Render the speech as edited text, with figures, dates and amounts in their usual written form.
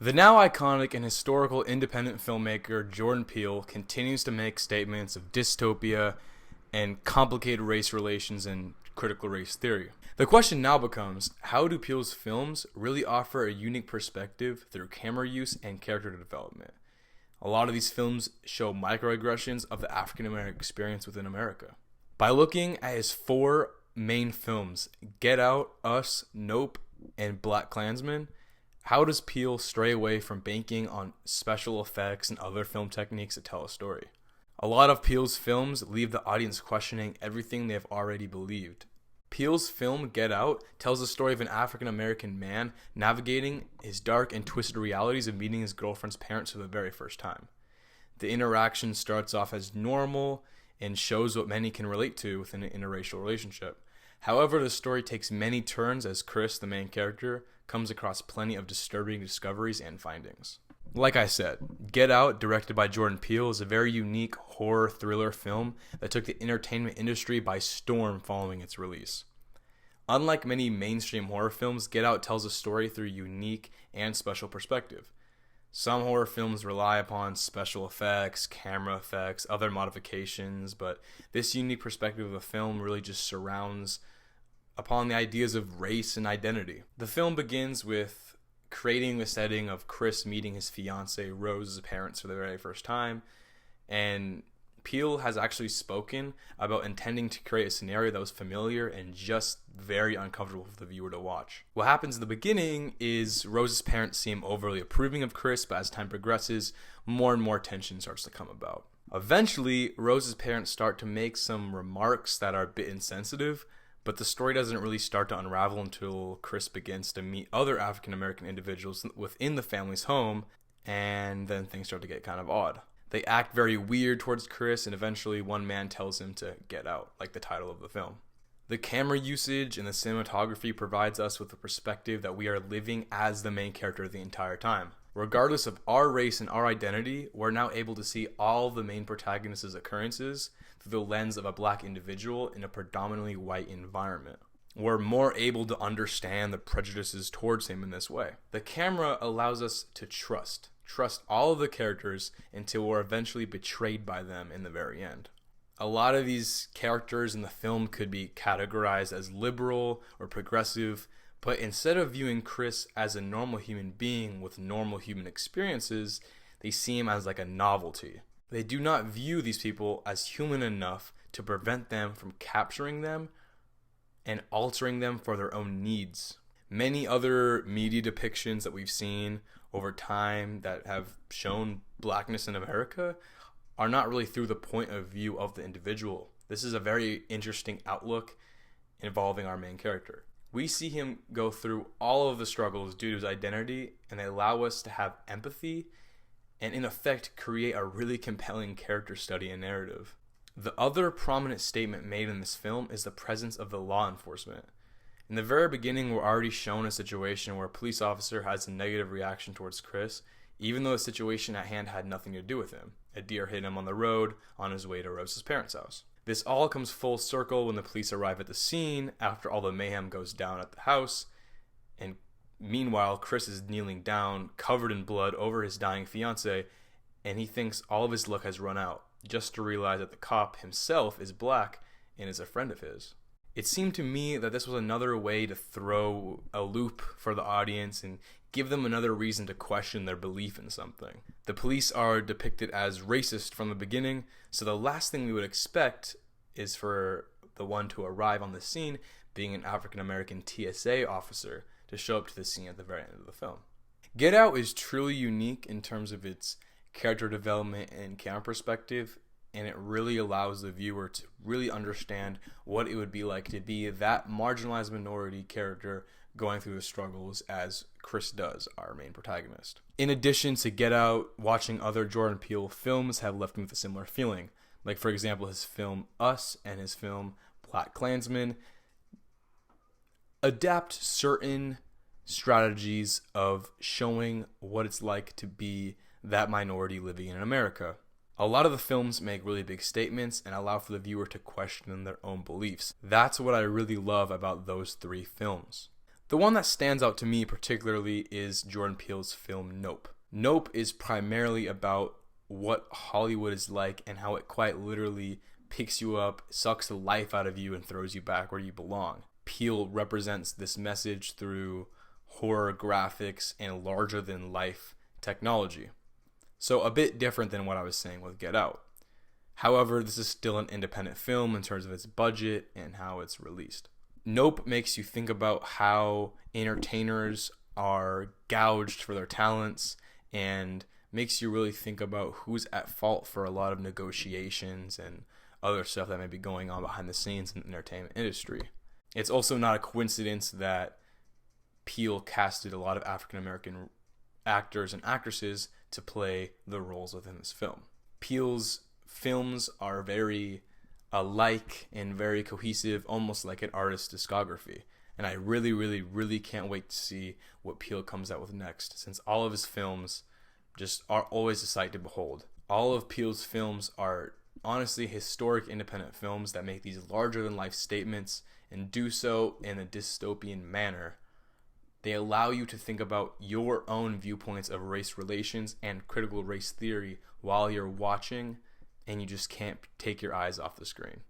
The now iconic and historical independent filmmaker Jordan Peele continues to make statements of dystopia and complicated race relations and critical race theory. The question now becomes, how do Peele's films really offer a unique perspective through camera use and character development? A lot of these films show microaggressions of the African American experience within America. By looking at his four main films, Get Out, Us, Nope, and Black Klansman, how does Peele stray away from banking on special effects and other film techniques to tell a story? A lot of Peele's films leave the audience questioning everything they have already believed. Peele's film Get Out tells the story of an African American man navigating his dark and twisted realities of meeting his girlfriend's parents for the very first time. The interaction starts off as normal and shows what many can relate to within an interracial relationship. However, the story takes many turns as Chris, the main character, comes across plenty of disturbing discoveries and findings. Like I said, Get Out, directed by Jordan Peele, is a very unique horror thriller film that took the entertainment industry by storm following its release. Unlike many mainstream horror films, Get Out tells a story through a unique and special perspective. Some horror films rely upon special effects, camera effects, other modifications, but this unique perspective of a film really just surrounds upon the ideas of race and identity. The film begins with creating the setting of Chris meeting his fiancée Rose's parents for the very first time, and Peele has actually spoken about intending to create a scenario that was familiar and just very uncomfortable for the viewer to watch. What happens in the beginning is Rose's parents seem overly approving of Chris, but as time progresses, more and more tension starts to come about. Eventually, Rose's parents start to make some remarks that are a bit insensitive, but the story doesn't really start to unravel until Chris begins to meet other African American individuals within the family's home, and then things start to get kind of odd. They act very weird towards Chris, and eventually one man tells him to get out, like the title of the film. The camera usage and the cinematography provides us with a perspective that we are living as the main character the entire time. Regardless of our race and our identity, we're now able to see all the main protagonist's occurrences through the lens of a black individual in a predominantly white environment. We're more able to understand the prejudices towards him in this way. The camera allows us to trust all of the characters until we're eventually betrayed by them in the very end. A lot of these characters in the film could be categorized as liberal or progressive, but instead of viewing Chris as a normal human being with normal human experiences, they see him as like a novelty. They do not view these people as human enough to prevent them from capturing them and altering them for their own needs. Many other media depictions that we've seen over time that have shown blackness in America are not really through the point of view of the individual. This is a very interesting outlook involving our main character. We see him go through all of the struggles due to his identity, and they allow us to have empathy and in effect create a really compelling character study and narrative. The other prominent statement made in this film is the presence of the law enforcement. In the very beginning, we're already shown a situation where a police officer has a negative reaction towards Chris, even though the situation at hand had nothing to do with him. A deer hit him on the road on his way to Rose's parents' house. This all comes full circle when the police arrive at the scene after all the mayhem goes down at the house, and meanwhile, Chris is kneeling down, covered in blood over his dying fiancée, and he thinks all of his luck has run out, just to realize that the cop himself is black and is a friend of his. It seemed to me that this was another way to throw a loop for the audience and give them another reason to question their belief in something. The police are depicted as racist from the beginning, so the last thing we would expect is for the one to arrive on the scene being an African American TSA officer to show up to the scene at the very end of the film. Get Out is truly unique in terms of its character development and camera perspective, and it really allows the viewer to really understand what it would be like to be that marginalized minority character going through the struggles as Chris does, our main protagonist. In addition to Get Out, watching other Jordan Peele films have left me with a similar feeling. Like, for example, his film Us and his film Black Klansman adapt certain strategies of showing what it's like to be that minority living in America. A lot of the films make really big statements and allow for the viewer to question their own beliefs. That's what I really love about those three films. The one that stands out to me particularly is Jordan Peele's film Nope. Nope is primarily about what Hollywood is like and how it quite literally picks you up, sucks the life out of you, and throws you back where you belong. Peele represents this message through horror graphics and larger-than-life technology. So a bit different than what I was saying with Get Out. However, this is still an independent film in terms of its budget and how it's released. Nope makes you think about how entertainers are gouged for their talents and makes you really think about who's at fault for a lot of negotiations and other stuff that may be going on behind the scenes in the entertainment industry. It's also not a coincidence that Peele casted a lot of African American actors and actresses to play the roles within this film. Peele's films are very alike and very cohesive, almost like an artist's discography. And I really, really, really can't wait to see what Peele comes out with next, since all of his films just are always a sight to behold. All of Peele's films are honestly historic independent films that make these larger-than-life statements and do so in a dystopian manner. They allow you to think about your own viewpoints of race relations and critical race theory while you're watching, and you just can't take your eyes off the screen.